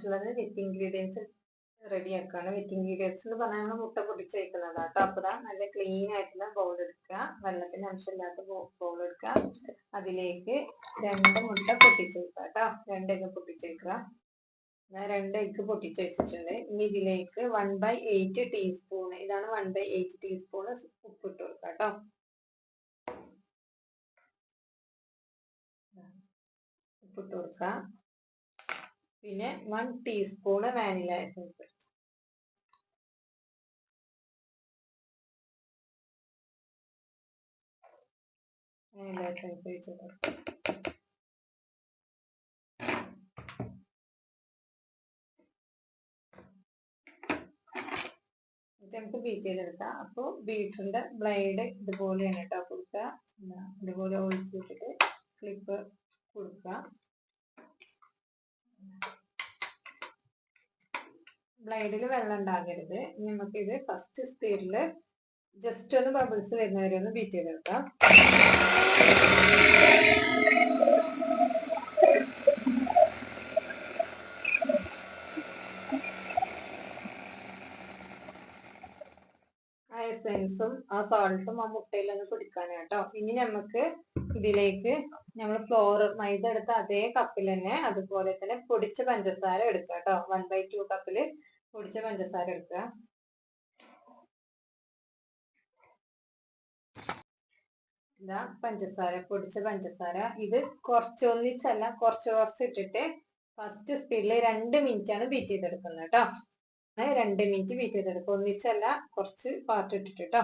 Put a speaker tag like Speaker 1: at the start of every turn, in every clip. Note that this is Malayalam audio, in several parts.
Speaker 1: വന്നിട്ടുള്ളത് വിത്ത് ഇൻഗ്രീഡിയൻസ് റെഡിയാക്കാണ്. വിത്ത് ഇൻഗ്രീഡിയൻസ് എന്ന് പറഞ്ഞാൽ നമ്മൾ മുട്ട പൊട്ടിച്ച് വെക്കുന്നതാണ് കേട്ടോ. അപ്പോൾ നല്ല ക്ലീൻ ആയിട്ടുള്ള ബൗൾ എടുക്കുക, വെള്ളത്തിന് അംശമില്ലാത്ത ബൗൾ എടുക്കുക. അതിലേക്ക് 2 മുട്ട പൊട്ടിച്ച് വെക്കുക കേട്ടോ. 2 എഗ്ഗ് പൊട്ടിച്ച് വെക്കുക. ഞാൻ 2 എഗ്ഗ് പൊട്ടിച്ച് വെച്ചിട്ടുണ്ട്. ഇനി ഇതിലേക്ക് 1/8 ടീസ്പൂൺ, ഇതാണ് 1/8 ടീസ്പൂൺ ഉപ്പിട്ട് കൊടുക്കുക കേട്ടോ. ഉപ്പിട്ട് കൊടുക്കുക. പിന്നെ 1 teaspoon vanilla essence. Vanilla essence വെച്ചിട്ട് നമുക്ക് ബീറ്റ് ചെയ്തെടുക്കാം. അപ്പോൾ ബീറ്ററിന്റെ ബ്ലേഡ് ഇതുപോലെയാണ് കേട്ടോ കൊടുക്കുക. ഇതുപോലെ ഒഴിച്ചിട്ടിട്ട് ക്ലിപ്പ് കൊടുക്കുക. ബ്ലേഡിൽ വെള്ളം ഉണ്ടാകരുത്. നമുക്കിത് ഫസ്റ്റ് സ്പീഡിൽ ജസ്റ്റ് ഒന്ന് ബബിൾസ് വരുന്നവരെ ഒന്ന് ബീറ്റ് ചെയ്തെടുക്കാം. ആ എസൻസും ആ സോൾട്ടും ആ മുട്ടയിലൊന്ന് പിടിക്കാനാണ് കേട്ടോ. ഇനി നമുക്ക് ഇതിലേക്ക് നമ്മൾ മൈദ എടുത്ത അതേ കപ്പിൽ തന്നെ അതുപോലെ തന്നെ പൊടിച്ച പഞ്ചസാര എടുക്കുക കേട്ടോ. 1/2 കപ്പിൽ പൊടിച്ച പഞ്ചസാര എടുക്കുക. ഇതാ പഞ്ചസാര, പൊടിച്ച പഞ്ചസാര. ഇത് ഒന്നിച്ചല്ല, കുറച്ച് ഇട്ടിട്ട് ഫസ്റ്റ് സ്പീഡിൽ 2 മിനിറ്റ് ആണ് ബീറ്റ് ചെയ്തെടുക്കുന്നത് കേട്ടോ. 2 മിനിറ്റ് ബീറ്റ് ചെയ്തെടുക്കുക. ഒന്നിച്ചല്ല, കുറച്ച് പാർട്ട് ഇട്ടിട്ട് കേട്ടോ.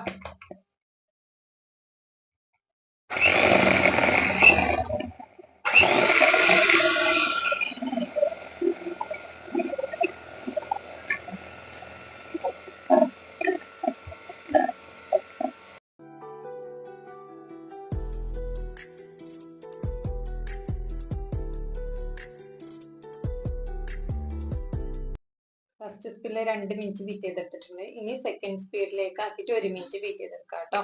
Speaker 1: ഫസ്റ്റ് സ്പീഡിൽ 2 മിനിറ്റ് ബീറ്റ് ചെയ്തെടുത്തിട്ടുണ്ട്. ഇനി സെക്കൻഡ് സ്പീഡിലേക്ക് ആക്കിയിട്ട് 1 മിനിറ്റ് ബീറ്റ് ചെയ്തെടുക്കാം കേട്ടോ.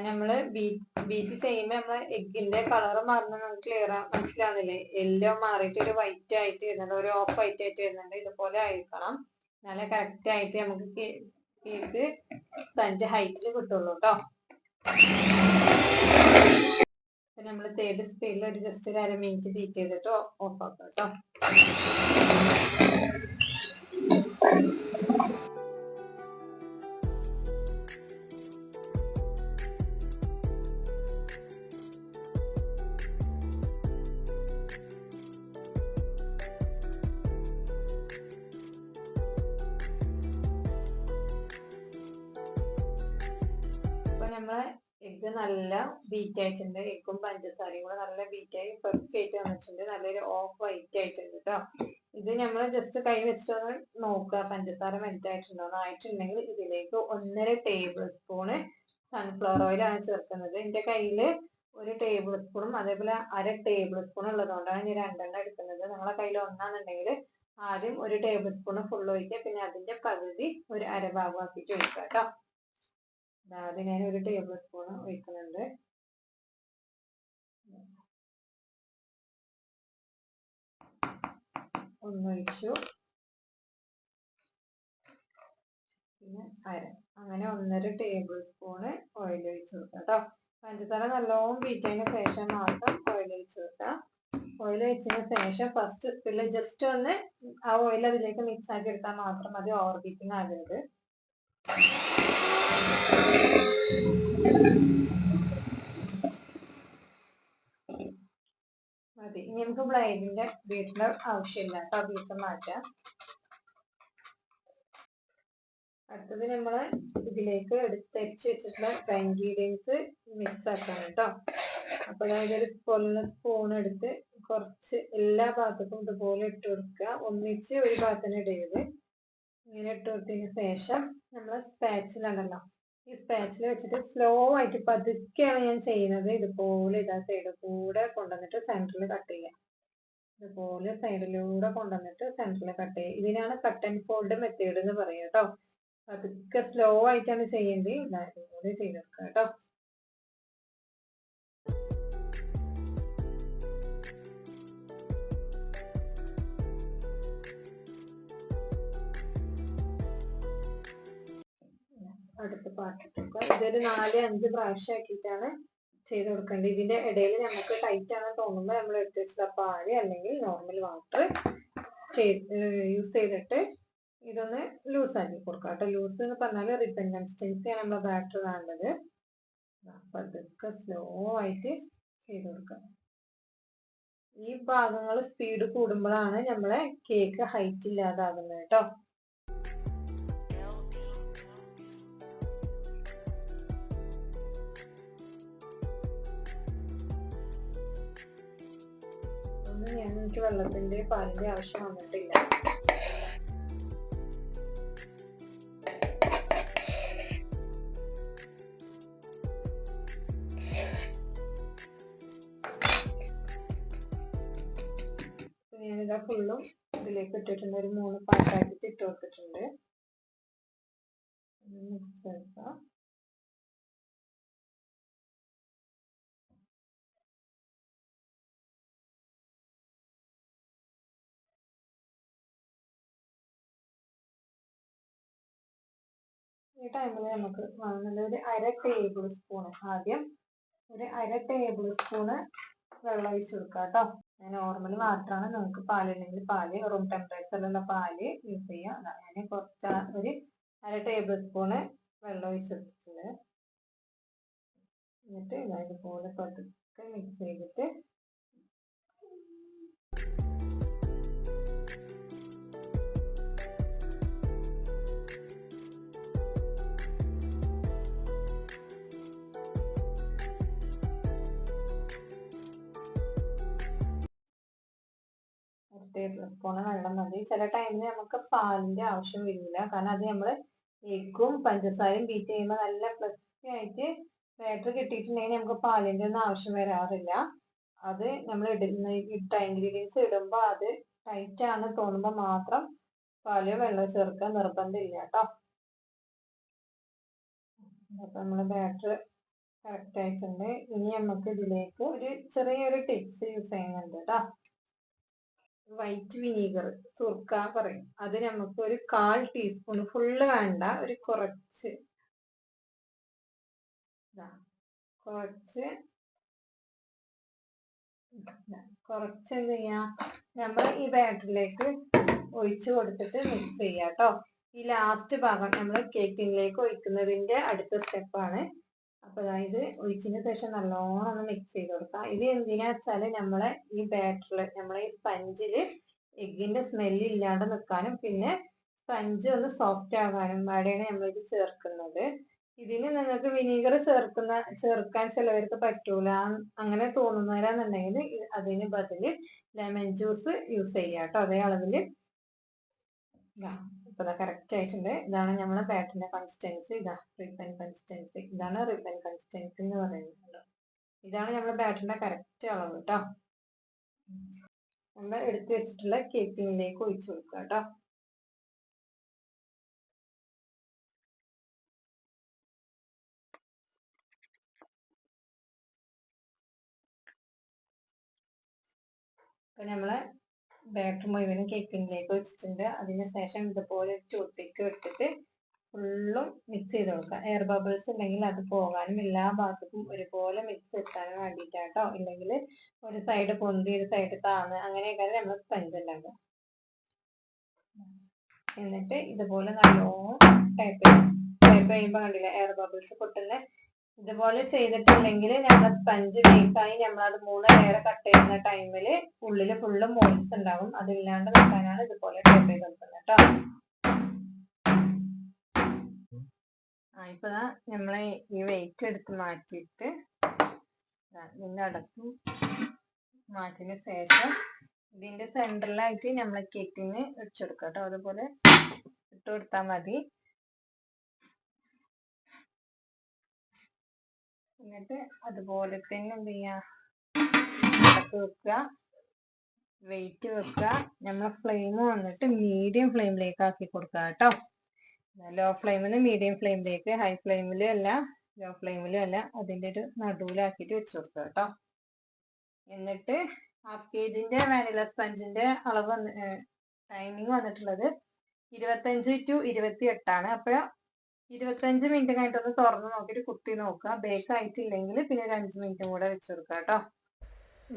Speaker 1: നമ്മള് ബീറ്റ് ചെയ്യുമ്പോൾ നമ്മള് എഗ്ഗിന്റെ കളർ മാറുന്നത് നമുക്ക് മനസ്സിലാവുന്നില്ലേ? യെല്ലോ മാറിയിട്ട് ഒരു വൈറ്റ് ആയിട്ട് വരുന്നുണ്ട്, ഒരു ഓഫ് വൈറ്റ് ആയിട്ട് വരുന്നുണ്ട്. ഇതുപോലെ ആയിരിക്കണം. നല്ല കറക്റ്റ് ആയിട്ട് നമുക്ക് കേക്ക് സ്പഞ്ച് ഹൈറ്റിൽ കിട്ടുള്ളൂ കേട്ടോ. നമ്മൾ തേർഡ് സ്പീഡിൽ ജസ്റ്റ് ഒരു 1/2 മിനിറ്റ് ബീറ്റ് ചെയ്തിട്ട് ഓഫ് ആക്കാം കേട്ടോ. അപ്പൊ നമ്മളെ എഗ്ഗ് നല്ല ബീറ്റ് ആയിട്ടുണ്ട്. എഗ്ഗും പഞ്ചസാരയും കൂടെ നല്ല ബീറ്റായി പെർഫെക്റ്റ് ആയിട്ട് വന്നിട്ടുണ്ട്. നല്ലൊരു ഓഫ് വൈറ്റ് ആയിട്ടുണ്ട് കേട്ടോ. ഇത് നമ്മൾ ജസ്റ്റ് കൈ വെച്ചിട്ടൊന്ന് നോക്കുക, പഞ്ചസാര മെൽറ്റ് ആയിട്ടുണ്ടോ. ആയിട്ടുണ്ടെങ്കിൽ ഇതിലേക്ക് 1.5 ടേബിൾ സ്പൂണ് സൺഫ്ലവർ ഓയിലാണ് ചേർക്കുന്നത്. എന്റെ കയ്യിൽ 1 ടേബിൾ സ്പൂണും അതേപോലെ 1/2 ടേബിൾ സ്പൂൺ ഉള്ളതുകൊണ്ടാണ് ഞാൻ 2 എടുക്കുന്നത്. നിങ്ങളെ കയ്യിൽ ഒന്നാണെന്നുണ്ടെങ്കിൽ ആദ്യം 1 ടേബിൾ സ്പൂൺ ഫുൾ ഒഴിക്കുക, പിന്നെ അതിന്റെ പകുതി ഒരു 1/2 ഭാഗം ആക്കിയിട്ട് ഒഴിക്കുക കേട്ടോ. അതായത് ഞാൻ 1 ടേബിൾ സ്പൂൺ ഒഴിക്കുന്നുണ്ട്. ഒഴിച്ചു, പിന്നെ 1/2, അങ്ങനെ 1.5 ടേബിൾ സ്പൂണ് ഓയിൽ ഒഴിച്ചു കൊടുക്കുക കേട്ടോ. പഞ്ചസാര നല്ലോണം ബീറ്റതിന് ശേഷം മാത്രം ഓയിൽ ഒഴിച്ചു കൊടുക്കുക. ഓയിൽ ഒഴിച്ചതിന് ശേഷം ഫസ്റ്റ് സ്പീഡിൽ ജസ്റ്റ് ഒന്ന് ആ ഓയിൽ അതിലേക്ക് മിക്സ് ആക്കി എടുത്താൽ മാത്രം മതി. ഓവർ ബീറ്റിംഗ് ആകരുത്. മതി. ഇനി നമുക്ക് ബ്ലേഡിന്റെ ബീറ്റർ ആവശ്യമില്ല കേട്ടോ. ബീറ്റർ മാറ്റാം. അടുത്തത് നമ്മള് ഇതിലേക്ക് എടുത്തരിച്ച് വെച്ചിട്ടുള്ള ഇൻഗ്രീഡിയൻസ് മിക്സ് ആക്കണം കേട്ടോ. അപ്പൊ അതായത് ഒരു സ്പൂൺ എടുത്ത് കുറച്ച് എല്ലാ ഭാഗത്തും ഇതുപോലെ ഇട്ട് കൊടുക്കുക. ഒന്നിച്ച് ഒരു ഭാഗത്തിന് ഇടരുത്. ഇങ്ങനെ ഇട്ട് കൊടുത്തതിന് ശേഷം നമ്മൾ സ്പാച്ചിലുണ്ടല്ലോ, ഈ സ്പാച്ചിൽ വെച്ചിട്ട് സ്ലോ ആയിട്ട് പതുക്കെയാണ് ഞാൻ ചെയ്യുന്നത്. ഇതുപോലെ ഇതാ സൈഡ് കൂടെ കൊണ്ടുവന്നിട്ട് സെന്ററിൽ കട്ട് ചെയ്യാം. ഇതുപോലെ സൈഡിലൂടെ കൊണ്ടുവന്നിട്ട് സെന്ററിൽ കട്ട് ചെയ്യുക. ഇതിനാണ് കട്ട് ആൻഡ് ഫോൾഡ് മെത്തേഡ് എന്ന് പറയുക കേട്ടോ. അതൊക്കെ സ്ലോ ആയിട്ടാണ് ചെയ്യേണ്ടത്. എല്ലാവരും കൂടി ചെയ്തെടുക്കുക കേട്ടോ. അടുത്ത പാട്ടിട്ടൊക്കെ ഇതൊരു 4-5 പ്രാവശ്യം ആക്കിയിട്ടാണ് ചെയ്ത് കൊടുക്കേണ്ടത്. ഇതിന്റെ ഇടയിൽ നമുക്ക് ടൈറ്റ് ആണ് തോന്നുമ്പോൾ നമ്മൾ എടുത്ത് വെച്ചിട്ടുള്ള പാല് അല്ലെങ്കിൽ നോർമൽ വാട്ടർ യൂസ് ചെയ്തിട്ട് ഇതൊന്ന് ലൂസ് ആക്കി കൊടുക്കാം കേട്ടോ. ലൂസ് എന്ന് പറഞ്ഞാൽ റിബൺ കൺസിസ്റ്റൻസിയാണ് നമ്മളെ ബാറ്റർ വേണ്ടത്. അപ്പൊ അതൊക്കെ സ്ലോ ആയിട്ട് ചെയ്ത് കൊടുക്കാം. ഈ ഭാഗങ്ങൾ സ്പീഡ് കൂടുമ്പോഴാണ് നമ്മളെ കേക്ക് ഹൈറ്റ് ഇല്ലാതാകുന്നത് കേട്ടോ. എനിക്ക് വെള്ളത്തിന്റെ പാലിന്റെ ആവശ്യം വന്നിട്ടില്ല. ഞാനിതാ ഫുള്ളും ഇതിലേക്ക് ഇട്ടിട്ടുണ്ട്. ഒരു 3 പാട്ടാക്കിട്ട് ഇട്ട് കൊടുത്തിട്ടുണ്ട്. മിക്സ് എടുക്കാം. ഈ ടൈമിൽ നമുക്ക് വേണമെങ്കിൽ ഒരു 1/2 ടേബിൾ സ്പൂൺ ആദ്യം ഒരു 1/2 ടേബിൾ സ്പൂണ് വെള്ളം ഒഴിച്ചു കൊടുക്കുക കേട്ടോ. നോർമൽ വാട്ടറാണ്. നിങ്ങൾക്ക് പാലില്ലെങ്കിൽ പാല്, റൂം ടെമ്പറേച്ചറിലുള്ള പാല് യൂസ് ചെയ്യാം. ഞാൻ കുറച്ച് ഒരു 1/2 ടേബിൾ സ്പൂണ് വെള്ളം ഒഴിച്ചെടുത്തിട്ടുണ്ട്. എന്നിട്ട് ഇതുപോലെ പതുക്കെ മിക്സ് ചെയ്തിട്ട് ടേബിൾ സ്പൂൺ വെള്ളം മതി. ചില ടൈമിൽ നമുക്ക് പാലിന്റെ ആവശ്യം വരില്ല. കാരണം അത് നമ്മൾ എഗ്ഗും പഞ്ചസാരയും ബീറ്റ് ചെയ്യുമ്പോൾ നല്ല ഫ്ലഫി ആയിട്ട് ബാറ്റർ കിട്ടിയിട്ടുണ്ടെങ്കിൽ നമുക്ക് പാലിന്റെ ഒന്നും ആവശ്യം വരാറില്ല. അത് നമ്മൾ ഇട്ട ഇൻഗ്രീഡിയൻസ് ഇടുമ്പോൾ അത് ടൈറ്റ് ആണ് തോന്നുമ്പോൾ മാത്രം പാല് വെള്ളം ചേർക്കാൻ നിർബന്ധമില്ല കേട്ടോ. അപ്പൊ നമ്മള് ബാറ്റർ കറക്റ്റ് ആയിട്ടുണ്ട്. ഇനി നമുക്ക് ഇതിലേക്ക് ഒരു ചെറിയൊരു ടിപ്സ് യൂസ് ചെയ്യുന്നുണ്ട് കേട്ടോ. വൈറ്റ് വിനീഗർ, സുർക്ക പറയും. അത് നമുക്ക് ഒരു 1/4 ടീസ്പൂൺ, ഫുള്ള് വേണ്ട, ഒരു കുറച്ച് എന്ത് ചെയ്യാ, നമ്മൾ ഈ ബാറ്ററിലേക്ക് ഒഴിച്ചു കൊടുത്തിട്ട് മിക്സ് ചെയ്യാം കേട്ടോ. ഈ ലാസ്റ്റ് ഭാഗം നമ്മൾ കേക്കിലേക്ക് ഒഴിക്കുന്നതിന്റെ അടുത്ത സ്റ്റെപ്പാണ്. അപ്പൊ അതായത് ഒഴിച്ചതിന് ശേഷം നല്ലോണം ഒന്ന് മിക്സ് ചെയ്ത് കൊടുക്കാം. ഇത് എന്തിനാ വെച്ചാല് നമ്മളെ ഈ ബാറ്ററിൽ, നമ്മളെ ഈ സ്പഞ്ചില് എഗ്ഗിന്റെ സ്മെല്ല് ഇല്ലാണ്ട് നിൽക്കാനും പിന്നെ സ്പഞ്ച് ഒന്ന് സോഫ്റ്റ് ആകാനും വേണ്ടിയാണ് നമ്മളിത് ചേർക്കുന്നത്. ഇതിന് നിങ്ങൾക്ക് വിനീഗർ ചേർക്കാൻ ചിലവർക്ക് പറ്റൂല, അങ്ങനെ തോന്നുന്നവരാന്നുണ്ടെങ്കിൽ അതിന് ബദല് ലെമൺ ജ്യൂസ് യൂസ് ചെയ്യാം കേട്ടോ. അതേ അളവില്. ഇപ്പൊ കറക്റ്റ് ആയിട്ടുണ്ട്. ഇതാണ് നമ്മളെ ബാറ്ററിന്റെ കൺസിസ്റ്റൻസി. Ribbon consistency. ഇതാണ് റിബൺ കൺസിസ്റ്റൻസി എന്ന് പറയുന്നത്. ഇതാണ് നമ്മുടെ ബാറ്ററിന്റെ കറക്റ്റ് അളവ് കേട്ടോ. നമ്മൾ എടുത്തു വെച്ചിട്ടുള്ള കേക്കിങ്ങിലേക്ക് ഒഴിച്ചു കൊടുക്കുക കേട്ടോ. അപ്പൊ നമ്മളെ ബാറ്റർ മുഴുവനും കേക്കിങ്ങിലേക്ക് വെച്ചിട്ടുണ്ട്. അതിനുശേഷം ഇതുപോലെ ടൂത്ത് പിക്ക് എടുത്തിട്ട് ഫുള്ളും മിക്സ് ചെയ്ത് കൊടുക്കുക. എയർ ബബിൾസ് ഉണ്ടെങ്കിൽ അത് പോകാനും എല്ലാ ഭാഗത്തും ഒരുപോലെ മിക്സ് എത്താനും വേണ്ടിയിട്ടാട്ടോ. ഇല്ലെങ്കിൽ ഒരു സൈഡ് പൊന്തി ഒരു സൈഡ് താന്ന് അങ്ങനെയൊക്കെ നമ്മൾ സ്പഞ്ച് ഉണ്ടാക്കുക. എന്നിട്ട് ഇതുപോലെ നല്ലോണം ടൈപ്പ് ചെയ്യുമ്പോൾ കണ്ടില്ല എയർ ബബിൾസ് പൊട്ടുന്ന. ഇതുപോലെ ചെയ്തിട്ടില്ലെങ്കിൽ നമ്മൾ സ്പഞ്ച് ബേക്കായി നമ്മളത് 3 ലെയർ കട്ട് ചെയ്യുന്ന ടൈമിൽ ഉള്ളിൽ ഫുള്ള് മോൾസ് ഉണ്ടാവും. അതില്ലാണ്ട് വെക്കാനാണ് ഇതുപോലെ ടൈപ്പ് ചെയ്ത് കൊടുക്കുന്നത് കേട്ടോ. ഇപ്പൊ നമ്മളെ ഈ വെയിറ്റ് എടുത്ത് മാറ്റിയിട്ട് ഇതിന്റെ അടപ്പും മാറ്റിന് ശേഷം ഇതിന്റെ സെന്ററിലായിട്ട് നമ്മളെ കേക്കിന് വെച്ചെടുക്കാം കേട്ടോ. അതുപോലെ ഇട്ട് കൊടുത്താൽ മതി. എന്നിട്ട് അതുപോലെ തന്നെ എന്ത് ചെയ്യാ, അടപ്പ് വെക്കുക, വെയിറ്റ് വെക്കുക. നമ്മളെ ഫ്ലെയിം വന്നിട്ട് മീഡിയം ഫ്ലെയിമിലേക്ക് ആക്കി കൊടുക്കുക കേട്ടോ. ലോ ഫ്ലെയിമിൽ നിന്ന് മീഡിയം ഫ്ലെയിമിലേക്ക്, ഹൈ ഫ്ലെയിമിലും അല്ല ലോ ഫ്ലെയിമിലും അല്ല, അതിൻ്റെ ഒരു നടുവിലാക്കിയിട്ട് വെച്ച് കൊടുക്കുക കേട്ടോ. എന്നിട്ട് 1/2 kg വാനില സ്പഞ്ചിന്റെ അളവ് ടൈമിങ് വന്നിട്ടുള്ളത് 25 to 28 അപ്പോൾ 25 മിനിറ്റ് കഴിഞ്ഞിട്ടൊന്ന് തുറന്ന് നോക്കിയിട്ട് കുത്തി നോക്കുക. ബേക്ക് ആയിട്ടില്ലെങ്കിൽ പിന്നെ ഒരു 5 മിനിറ്റും കൂടെ വെച്ച് കൊടുക്കുക കേട്ടോ.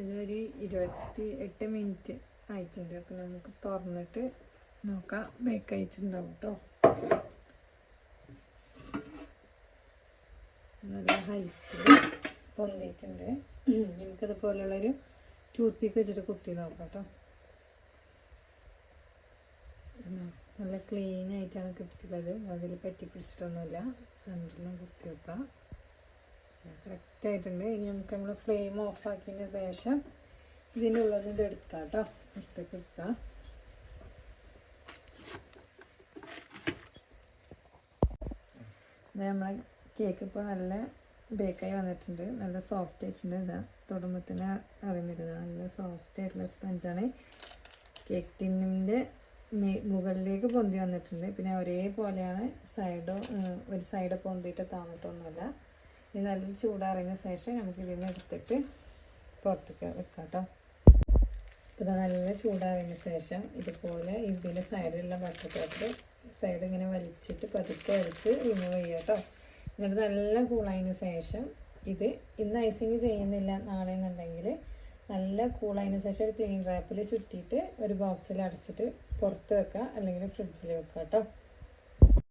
Speaker 1: ഇതൊരു 28 മിനിറ്റ് ആയിട്ടുണ്ട്. അപ്പോൾ നമുക്ക് തുറന്നിട്ട് നോക്കാം, ബേക്ക് ആയിട്ടുണ്ടാവും കേട്ടോ. നല്ല ഹൈറ്റിൽ പൊന്തിയിട്ടുണ്ട്. നമുക്കതുപോലുള്ളൊരു ടൂത്ത് പിക്ക് വെച്ചിട്ട് കുത്തി നോക്കാം കേട്ടോ. നല്ല ക്ലീൻ ആയിട്ടാണ് കിട്ടിയിട്ടുള്ളത്, അതിൽ പറ്റി പിടിച്ചിട്ടൊന്നുമില്ല. സെൻറ്ററിലും കുത്തി വെക്കാം, കറക്റ്റായിട്ടുണ്ട്. ഇനി നമുക്ക് നമ്മൾ ഫ്ലെയിം ഓഫാക്കിയതിന് ശേഷം ഇതിൻ്റെ ഉള്ളിൽ നിന്ന് ഇത് എടുക്കാം കേട്ടോ, എടുത്തേക്ക് എടുക്കാം. നമ്മളെ കേക്ക് ഇപ്പോൾ നല്ല ബേക്കായി വന്നിട്ടുണ്ട്, നല്ല സോഫ്റ്റ് ആയിട്ടുണ്ട്. ഇതാ തൊടുമ്പത്തിന് അറിയുന്നത് നല്ല സോഫ്റ്റ് ആയിട്ടുള്ള സ്പഞ്ചാണ്. കേക്ക് ടിന്നിൻ്റെ മുകളിലേക്ക് പൊന്തി വന്നിട്ടുണ്ട്. പിന്നെ ഒരേപോലെയാണ് ഒരു സൈഡ് പൊന്തിയിട്ട് താന്നിട്ടൊന്നുമില്ല. ഇത് നല്ല ചൂടാറിയതിന് ശേഷം നമുക്ക് ഇതിൽ നിന്ന് എടുത്തിട്ട് പുറത്തേക്ക് വെക്കാം കേട്ടോ. ഇത് നല്ല ചൂടാറിയതിന് ശേഷം ഇതുപോലെ ഇതിൻ്റെ സൈഡിലുള്ള ബട്ടർ പേപ്പർ സൈഡ് ഇങ്ങനെ വലിച്ചിട്ട് പതുക്കെ എടുത്ത് റിമൂവ് ചെയ്യുക കേട്ടോ. എന്നിട്ട് നല്ല കൂളായതിന് ശേഷം ഇന്ന് ഐസിങ് ചെയ്യുന്നില്ല നാളെ എന്നുണ്ടെങ്കിൽ നല്ല കൂളായതിന് ശേഷം ഒരു ക്ലീൻ റാപ്പിൽ ചുറ്റിയിട്ട് ഒരു ബോക്സിൽ അടച്ചിട്ട് പുറത്ത് വെക്കുക, അല്ലെങ്കിൽ ഫ്രിഡ്ജിൽ വെക്കുക കേട്ടോ.